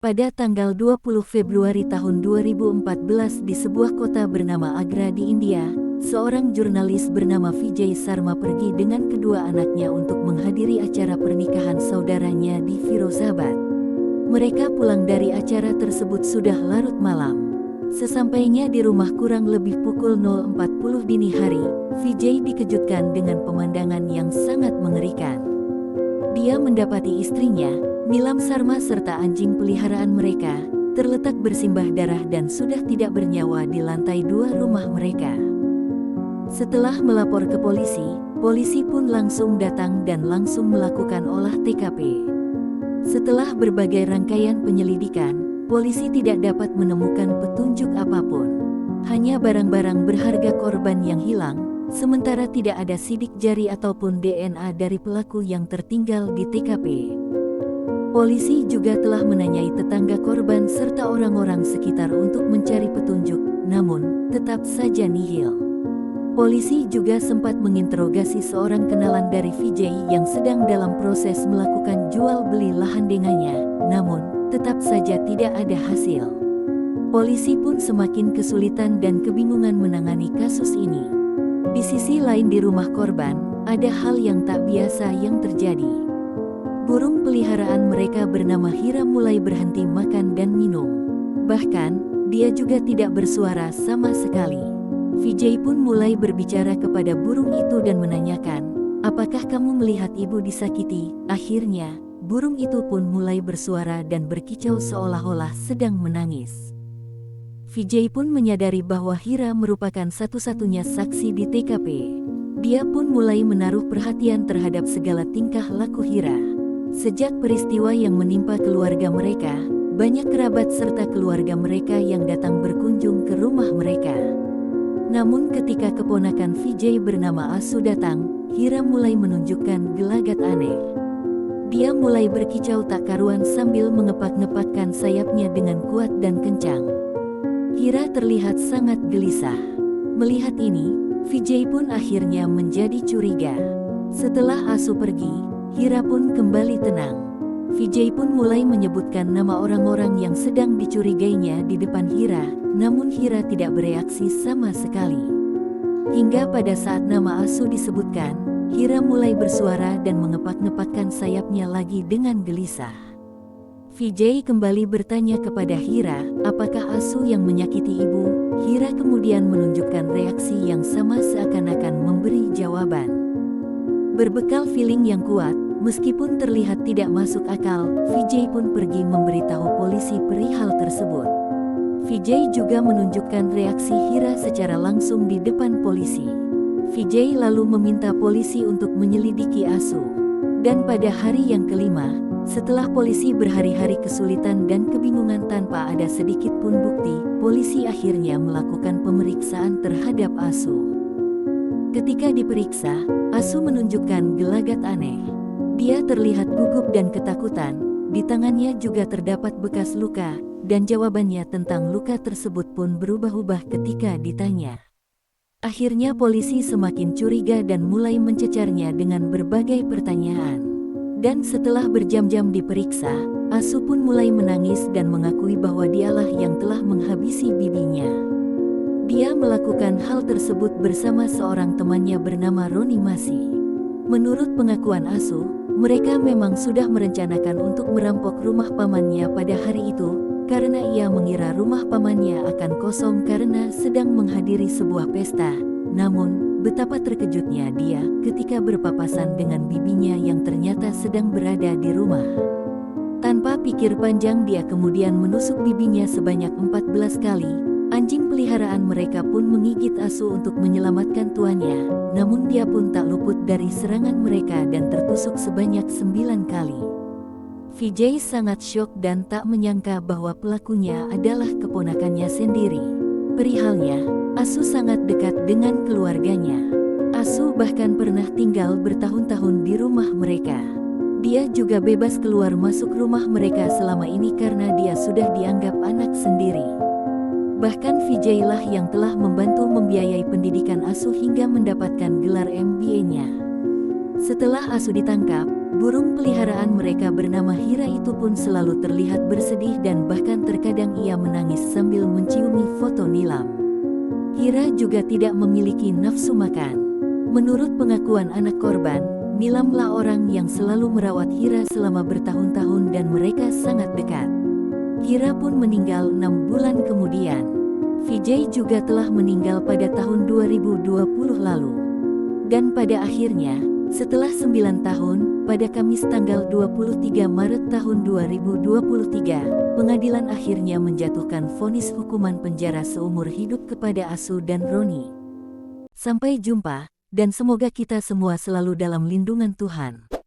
Pada tanggal 20 Februari tahun 2014 di sebuah kota bernama Agra di India, seorang jurnalis bernama Vijay Sharma pergi dengan kedua anaknya untuk menghadiri acara pernikahan saudaranya di Firozabad. Mereka pulang dari acara tersebut sudah larut malam. Sesampainya di rumah kurang lebih pukul 0.40 dini hari, Vijay dikejutkan dengan pemandangan yang sangat mengerikan. Dia mendapati istrinya, Nilam Sharma serta anjing peliharaan mereka, terletak bersimbah darah dan sudah tidak bernyawa di lantai 2 rumah mereka. Setelah melapor ke polisi, polisi pun langsung datang dan langsung melakukan olah TKP. Setelah berbagai rangkaian penyelidikan, polisi tidak dapat menemukan petunjuk apapun. Hanya barang-barang berharga korban yang hilang, sementara tidak ada sidik jari ataupun DNA dari pelaku yang tertinggal di TKP. Polisi juga telah menanyai tetangga korban serta orang-orang sekitar untuk mencari petunjuk, namun tetap saja nihil. Polisi juga sempat menginterogasi seorang kenalan dari Vijay yang sedang dalam proses melakukan jual beli lahan dengannya, namun tetap saja tidak ada hasil. Polisi pun semakin kesulitan dan kebingungan menangani kasus ini. Di sisi lain di rumah korban, ada hal yang tak biasa yang terjadi. Burung peliharaan mereka bernama Hira mulai berhenti makan dan minum. Bahkan, dia juga tidak bersuara sama sekali. Vijay pun mulai berbicara kepada burung itu dan menanyakan, "Apakah kamu melihat ibu disakiti?" Akhirnya, burung itu pun mulai bersuara dan berkicau seolah-olah sedang menangis. Vijay pun menyadari bahwa Hira merupakan satu-satunya saksi di TKP. Dia pun mulai menaruh perhatian terhadap segala tingkah laku Hira. Sejak peristiwa yang menimpa keluarga mereka, banyak kerabat serta keluarga mereka yang datang berkunjung ke rumah mereka. Namun ketika keponakan Vijay bernama Asu datang, Hira mulai menunjukkan gelagat aneh. Dia mulai berkicau tak karuan sambil mengepak-ngepakkan sayapnya dengan kuat dan kencang. Hira terlihat sangat gelisah. Melihat ini, Vijay pun akhirnya menjadi curiga. Setelah Asu pergi, Hira pun kembali tenang. Vijay pun mulai menyebutkan nama orang-orang yang sedang dicurigainya di depan Hira, namun Hira tidak bereaksi sama sekali. Hingga pada saat nama Asu disebutkan, Hira mulai bersuara dan mengepak-ngepakkan sayapnya lagi dengan gelisah. Vijay kembali bertanya kepada Hira, "Apakah Asu yang menyakiti ibu?" Hira kemudian menunjukkan reaksi yang sama seakan-akan memberi jawaban. Berbekal feeling yang kuat, meskipun terlihat tidak masuk akal, Vijay pun pergi memberitahu polisi perihal tersebut. Vijay juga menunjukkan reaksi Hira secara langsung di depan polisi. Vijay lalu meminta polisi untuk menyelidiki Asu. Dan pada hari yang kelima, setelah polisi berhari-hari kesulitan dan kebingungan tanpa ada sedikit pun bukti, polisi akhirnya melakukan pemeriksaan terhadap Asu. Ketika diperiksa, Asu menunjukkan gelagat aneh. Dia terlihat gugup dan ketakutan, di tangannya juga terdapat bekas luka, dan jawabannya tentang luka tersebut pun berubah-ubah ketika ditanya. Akhirnya polisi semakin curiga dan mulai mencecarnya dengan berbagai pertanyaan. Dan setelah berjam-jam diperiksa, Asu pun mulai menangis dan mengakui bahwa dialah yang telah menghabisi bibinya. Dia melakukan hal tersebut bersama seorang temannya bernama Roni Masi. Menurut pengakuan Asu, mereka memang sudah merencanakan untuk merampok rumah pamannya pada hari itu, karena ia mengira rumah pamannya akan kosong karena sedang menghadiri sebuah pesta. Namun, betapa terkejutnya dia ketika berpapasan dengan bibinya yang ternyata sedang berada di rumah. Tanpa pikir panjang dia kemudian menusuk bibinya sebanyak 14 kali. Anjing peliharaan mereka pun menggigit Asu untuk menyelamatkan tuannya, namun dia pun tak luput dari serangan mereka dan tertusuk sebanyak 9 kali. Vijay sangat syok dan tak menyangka bahwa pelakunya adalah keponakannya sendiri. Perihalnya, Asu sangat dekat dengan keluarganya. Asu bahkan pernah tinggal bertahun-tahun di rumah mereka. Dia juga bebas keluar masuk rumah mereka selama ini karena dia sudah dianggap anak sendiri. Bahkan Vijay lah yang telah membantu membiayai pendidikan Asu hingga mendapatkan gelar MBA-nya. Setelah Asu ditangkap, Burung peliharaan mereka bernama Hira itu pun selalu terlihat bersedih dan bahkan terkadang ia menangis sambil menciumi foto Nilam. Hira juga tidak memiliki nafsu makan. Menurut pengakuan anak korban, Nilamlah orang yang selalu merawat Hira selama bertahun-tahun dan mereka sangat dekat. Hira pun meninggal 6 bulan kemudian. Vijay juga telah meninggal pada tahun 2020 lalu. Dan pada akhirnya, setelah 9 tahun, pada Kamis tanggal 23 Maret tahun 2023, pengadilan akhirnya menjatuhkan vonis hukuman penjara seumur hidup kepada Asu dan Roni. Sampai jumpa, dan semoga kita semua selalu dalam lindungan Tuhan.